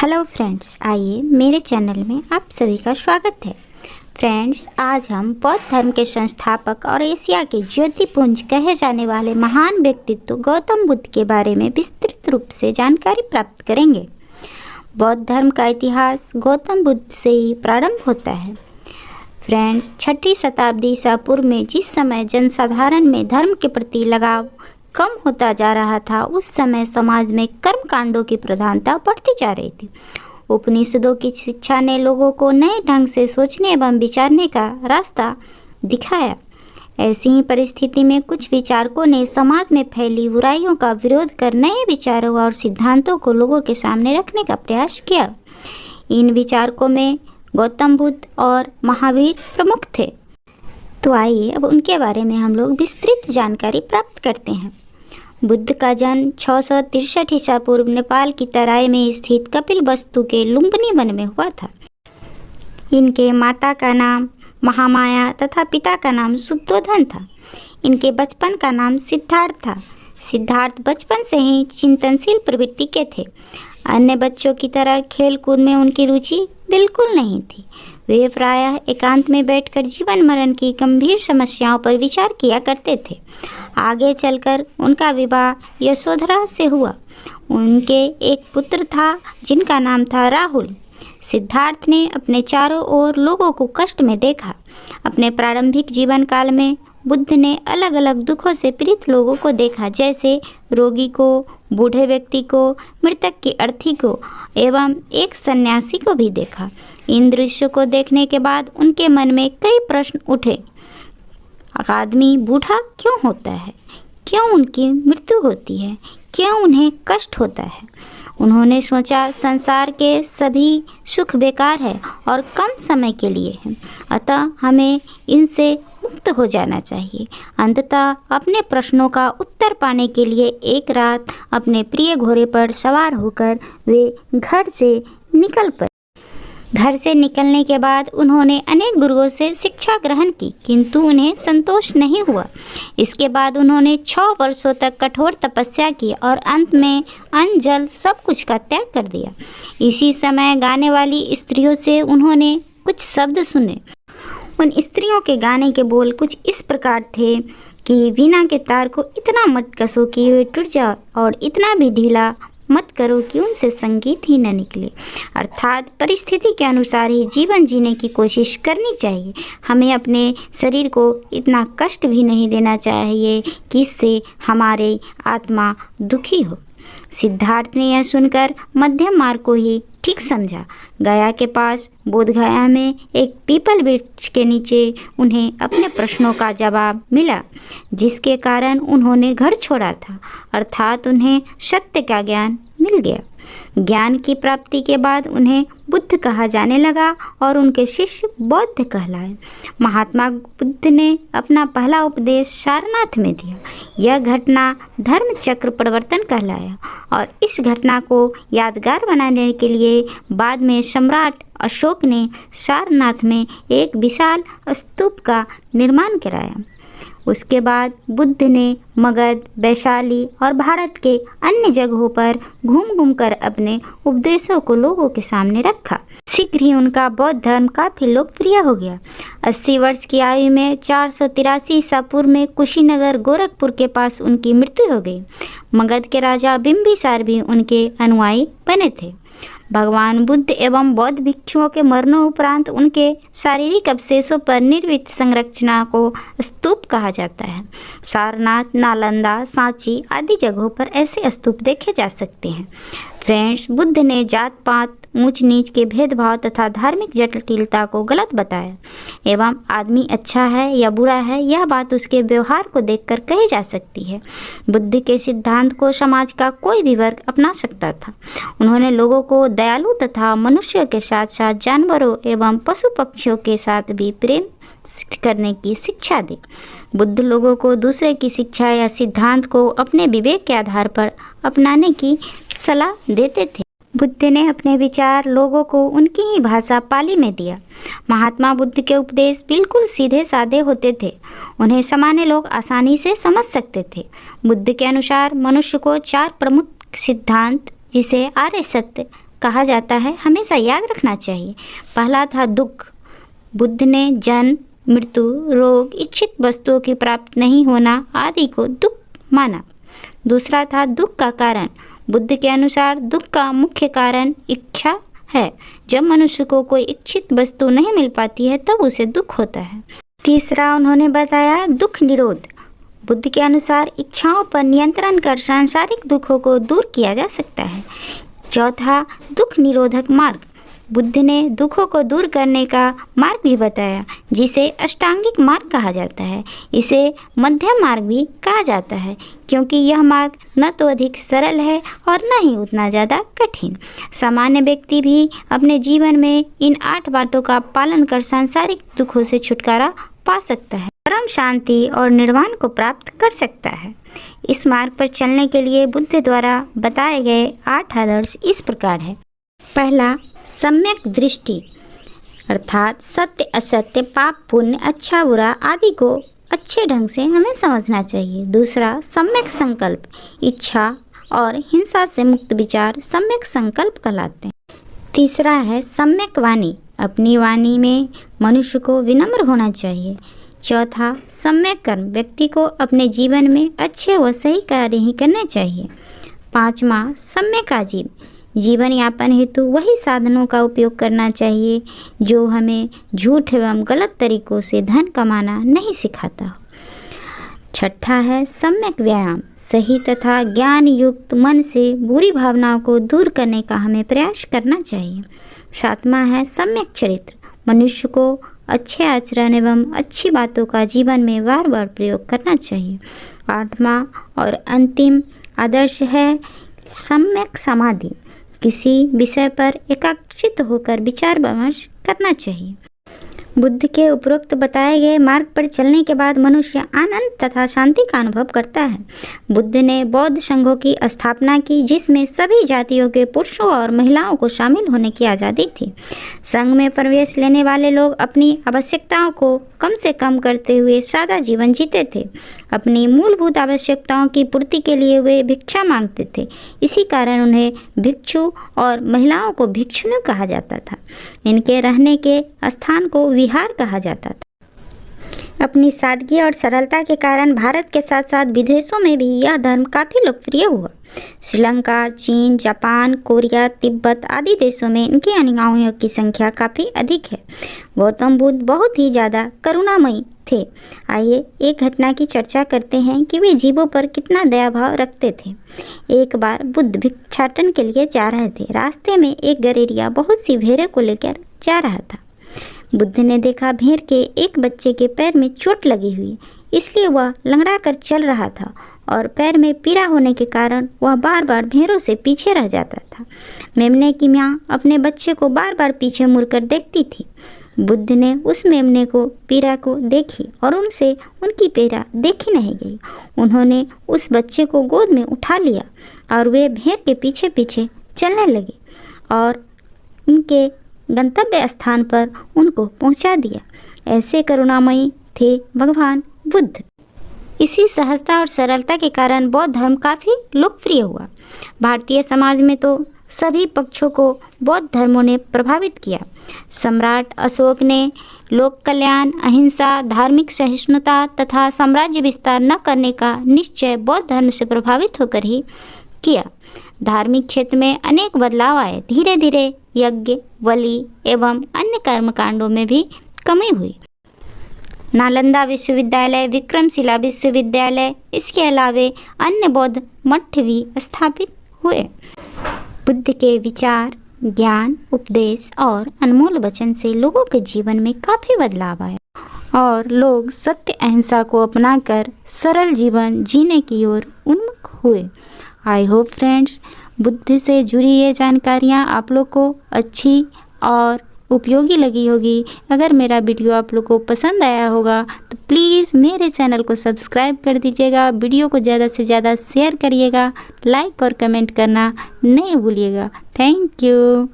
Hello friends, आइए मेरे channel में आप सभी का स्वागत है। फ्रेंड्स, आज हम बौद्ध धर्म के संस्थापक और एशिया के ज्योतिपुंज कहे जाने वाले महान व्यक्तित्व गौतम बुद्ध के बारे में विस्तृत रूप से जानकारी प्राप्त करेंगे। बौद्ध धर्म का इतिहास गौतम बुद्ध से ही प्रारंभ होता है। फ्रेंड्स, 6वीं शताब्दी ईसा पूर्व में जिस समय जनसाधारण में धर्म के प्रति लगाव कम होता जा रहा था, उस समय समाज में कर्म कांडों की प्रधानता बढ़ती जा रही थी। उपनिषदों की शिक्षा ने लोगों को नए ढंग से सोचने एवं विचारने का रास्ता दिखाया। ऐसी ही परिस्थिति में कुछ विचारकों ने समाज में फैली बुराइयों का विरोध कर नए विचारों और सिद्धांतों को लोगों के सामने रखने का प्रयास किया। इन विचारकों में गौतम बुद्ध और महावीर प्रमुख थे। तो आइए अब उनके बारे में हम लोग विस्तृत जानकारी प्राप्त करते हैं। बुद्ध का जन्म 663 ईसा पूर्व नेपाल की तराई में स्थित कपिलवस्तु के लुम्बिनी वन में हुआ था। इनके माता का नाम महामाया तथा पिता का नाम शुद्धोधन था। इनके बचपन का नाम सिद्धार्थ था। सिद्धार्थ बचपन से ही चिंतनशील प्रवृत्ति के थे। अन्य बच्चों की तरह खेल कूद में उनकी रुचि बिल्कुल नहीं थी। वे प्रायः एकांत में बैठकर जीवन मरण की गंभीर समस्याओं पर विचार किया करते थे। आगे चलकर उनका विवाह यशोधरा से हुआ। उनके एक पुत्र था जिनका नाम था राहुल। सिद्धार्थ ने अपने चारों ओर लोगों को कष्ट में देखा। अपने प्रारंभिक जीवन काल में बुद्ध ने अलग अलग दुखों से पीड़ित लोगों को देखा, जैसे रोगी को, बूढ़े व्यक्ति को, मृतक की अर्थी को एवं एक सन्यासी को भी देखा। इन दृश्यों को देखने के बाद उनके मन में कई प्रश्न उठे। आदमी बूढ़ा क्यों होता है? क्यों उनकी मृत्यु होती है? क्यों उन्हें कष्ट होता है? उन्होंने सोचा, संसार के सभी सुख बेकार है और कम समय के लिए है, अतः हमें इनसे मुक्त हो जाना चाहिए। अंततः अपने प्रश्नों का उत्तर पाने के लिए एक रात अपने प्रिय घोड़े पर सवार होकर वे घर से निकल पड़े। घर से निकलने के बाद उन्होंने अनेक गुरुओं से शिक्षा ग्रहण की, किंतु उन्हें संतोष नहीं हुआ। इसके बाद उन्होंने 6 वर्षों तक कठोर तपस्या की और अंत में अन्न जल सब कुछ का त्याग कर दिया। इसी समय गाने वाली स्त्रियों से उन्होंने कुछ शब्द सुने। उन स्त्रियों के गाने के बोल कुछ इस प्रकार थे कि वीणा के तार को इतना मत कसो कि वे टूट जाए और इतना भी ढीला मत करो कि उनसे संगीत ही न निकले। अर्थात परिस्थिति के अनुसार ही जीवन जीने की कोशिश करनी चाहिए। हमें अपने शरीर को इतना कष्ट भी नहीं देना चाहिए कि इससे हमारी आत्मा दुखी हो। सिद्धार्थ ने यह सुनकर मध्यम मार्ग को ही ठीक समझा। गया के पास बोधगया में एक पीपल वृक्ष के नीचे उन्हें अपने प्रश्नों का जवाब मिला, जिसके कारण उन्होंने घर छोड़ा था, अर्थात उन्हें सत्य का ज्ञान मिल गया। ज्ञान की प्राप्ति के बाद उन्हें बुद्ध कहा जाने लगा और उनके शिष्य बौद्ध कहलाए। महात्मा बुद्ध ने अपना पहला उपदेश सारनाथ में दिया। यह घटना धर्म चक्र परिवर्तन कहलाया और इस घटना को यादगार बनाने के लिए बाद में सम्राट अशोक ने सारनाथ में एक विशाल स्तूप का निर्माण कराया। उसके बाद बुद्ध ने मगध, वैशाली और भारत के अन्य जगहों पर घूम कर अपने उपदेशों को लोगों के सामने रखा। शीघ्र ही उनका बौद्ध धर्म काफी लोकप्रिय हो गया। 80 वर्ष की आयु में 483 ईसा पूर्व में कुशीनगर गोरखपुर के पास उनकी मृत्यु हो गई। मगध के राजा बिंबिसार भी उनके अनुयायी बने थे। भगवान बुद्ध एवं बौद्ध भिक्षुओं के मरणोपरांत उनके शारीरिक अवशेषों पर निर्मित संरचना को स्तूप कहा जाता है। सारनाथ, नालंदा, सांची आदि जगहों पर ऐसे स्तूप देखे जा सकते हैं। फ्रेंड्स, बुद्ध ने जात पात, ऊंच नीच के भेदभाव तथा धार्मिक जटिलता को गलत बताया एवं आदमी अच्छा है या बुरा है, यह बात उसके व्यवहार को देखकर कही जा सकती है। बुद्ध के सिद्धांत को समाज का कोई भी वर्ग अपना सकता था। उन्होंने लोगों को दयालु तथा मनुष्यों के साथ साथ जानवरों एवं पशु पक्षियों के साथ भी प्रेम करने की शिक्षा दी। बुद्ध लोगों को दूसरे की शिक्षा या सिद्धांत को अपने विवेक के आधार पर अपनाने की सलाह देते थे। बुद्ध ने अपने विचार लोगों को उनकी ही भाषा पाली में दिया। महात्मा बुद्ध के उपदेश बिल्कुल सीधे साधे होते थे। उन्हें सामान्य लोग आसानी से समझ सकते थे। बुद्ध के अनुसार मनुष्य को 4 प्रमुख सिद्धांत, जिसे आर्य सत्य, कहा जाता है हमेशा याद रखना चाहिए। पहला था दुख। बुद्ध ने जन्म, मृत्यु, रोग, इच्छित वस्तुओं की प्राप्त नहीं होना आदि को दुख माना। दूसरा था दुख का कारण। बुद्ध के अनुसार दुख का मुख्य कारण इच्छा है। जब मनुष्य को कोई इच्छित वस्तु नहीं मिल पाती है तब उसे दुख होता है। तीसरा उन्होंने बताया दुख निरोध। बुद्ध के अनुसार इच्छाओं पर नियंत्रण कर सांसारिक दुखों को दूर किया जा सकता है। चौथा दुख निरोधक मार्ग। बुद्ध ने दुखों को दूर करने का मार्ग भी बताया, जिसे अष्टांगिक मार्ग कहा जाता है। इसे मध्यम मार्ग भी कहा जाता है, क्योंकि यह मार्ग न तो अधिक सरल है और न ही उतना ज़्यादा कठिन। सामान्य व्यक्ति भी अपने जीवन में इन 8 बातों का पालन कर सांसारिक दुखों से छुटकारा पा सकता है, परम शांति और निर्वाण को प्राप्त कर सकता है। इस मार्ग पर चलने के लिए बुद्ध द्वारा बताए गए 8 आदर्श इस प्रकार है। पहला, सम्यक दृष्टि, अर्थात सत्य असत्य, पाप पुण्य, अच्छा बुरा आदि को अच्छे ढंग से हमें समझना चाहिए। दूसरा, सम्यक संकल्प, इच्छा और हिंसा से मुक्त विचार सम्यक संकल्प कहलाते हैं। तीसरा है सम्यक वाणी, अपनी वाणी में मनुष्य को विनम्र होना चाहिए। चौथा, सम्यक कर्म, व्यक्ति को अपने जीवन में अच्छे व सही कार्य ही करने चाहिए। पाँचवा, सम्यक आजीवन, जीवन यापन हेतु वही साधनों का उपयोग करना चाहिए जो हमें झूठ एवं गलत तरीकों से धन कमाना नहीं सिखाता हो। छठा है सम्यक व्यायाम, सही तथा ज्ञान युक्त मन से बुरी भावनाओं को दूर करने का हमें प्रयास करना चाहिए। सातवां है सम्यक चरित्र, मनुष्य को अच्छे आचरण एवं अच्छी बातों का जीवन में बार बार प्रयोग करना चाहिए। आठवां और अंतिम आदर्श है सम्यक समाधि, किसी विषय पर एकाग्रचित्त होकर विचार विमर्श करना चाहिए। बुद्ध के उपरोक्त बताए गए मार्ग पर चलने के बाद मनुष्य आनंद तथा शांति का अनुभव करता है। बुद्ध ने बौद्ध संघों की स्थापना की, जिसमें सभी जातियों के पुरुषों और महिलाओं को शामिल होने की आज़ादी थी। संघ में प्रवेश लेने वाले लोग अपनी आवश्यकताओं को कम से कम करते हुए सादा जीवन जीते थे। अपनी मूलभूत आवश्यकताओं की पूर्ति के लिए वे भिक्षा मांगते थे। इसी कारण उन्हें भिक्षु और महिलाओं को भिक्षुणी कहा जाता था। इनके रहने के स्थान को विहार कहा जाता था। अपनी सादगी और सरलता के कारण भारत के साथ साथ विदेशों में भी यह धर्म काफ़ी लोकप्रिय हुआ। श्रीलंका, चीन, जापान, कोरिया, तिब्बत आदि देशों में इनके अनुयायियों की संख्या काफ़ी अधिक है। गौतम बुद्ध बहुत ही ज़्यादा करुणामयी थे। आइए एक घटना की चर्चा करते हैं कि वे जीवों पर कितना दया भाव रखते थे। एक बार बुद्ध भिक्षाटन के लिए जा रहे थे। रास्ते में एक गठेरिया बहुत सी भेड़ों को लेकर जा रहा था। बुद्ध ने देखा भेड़ के एक बच्चे के पैर में चोट लगी हुई, इसलिए वह लंगड़ा कर चल रहा था और पैर में पीड़ा होने के कारण वह बार बार भेड़ों से पीछे रह जाता था। मेमने की माँ अपने बच्चे को बार बार पीछे मुड़कर देखती थी। बुद्ध ने उस मेमने को पीड़ा को देखी और उनसे उनकी पीड़ा देखी नहीं गई। उन्होंने उस बच्चे को गोद में उठा लिया और वे भेड़ के पीछे पीछे चलने लगे और उनके गंतव्य स्थान पर उनको पहुंचा दिया। ऐसे करुणामयी थे भगवान बुद्ध। इसी सहजता और सरलता के कारण बौद्ध धर्म काफ़ी लोकप्रिय हुआ। भारतीय समाज में तो सभी पक्षों को बौद्ध धर्मों ने प्रभावित किया। सम्राट अशोक ने लोक कल्याण, अहिंसा, धार्मिक सहिष्णुता तथा साम्राज्य विस्तार न करने का निश्चय बौद्ध धर्म से प्रभावित होकर ही किया। धार्मिक क्षेत्र में अनेक बदलाव आए। धीरे धीरे यज्ञ, बलि एवं अन्य कर्मकांडों में भी कमी हुई। नालंदा विश्वविद्यालय, विक्रमशिला विश्वविद्यालय, इसके अलावे अन्य बौद्ध मठ भी स्थापित हुए। बुद्ध के विचार, ज्ञान, उपदेश और अनमोल वचन से लोगों के जीवन में काफ़ी बदलाव आया और लोग सत्य अहिंसा को अपनाकर सरल जीवन जीने की ओर उन्मुख हुए। आई होप फ्रेंड्स, बुद्ध से जुड़ी ये जानकारियाँ आप लोग को अच्छी और उपयोगी लगी होगी। अगर मेरा वीडियो आप लोग को पसंद आया होगा तो प्लीज़ मेरे चैनल को सब्सक्राइब कर दीजिएगा। वीडियो को ज़्यादा से ज़्यादा शेयर करिएगा, लाइक और कमेंट करना नहीं भूलिएगा। Thank you.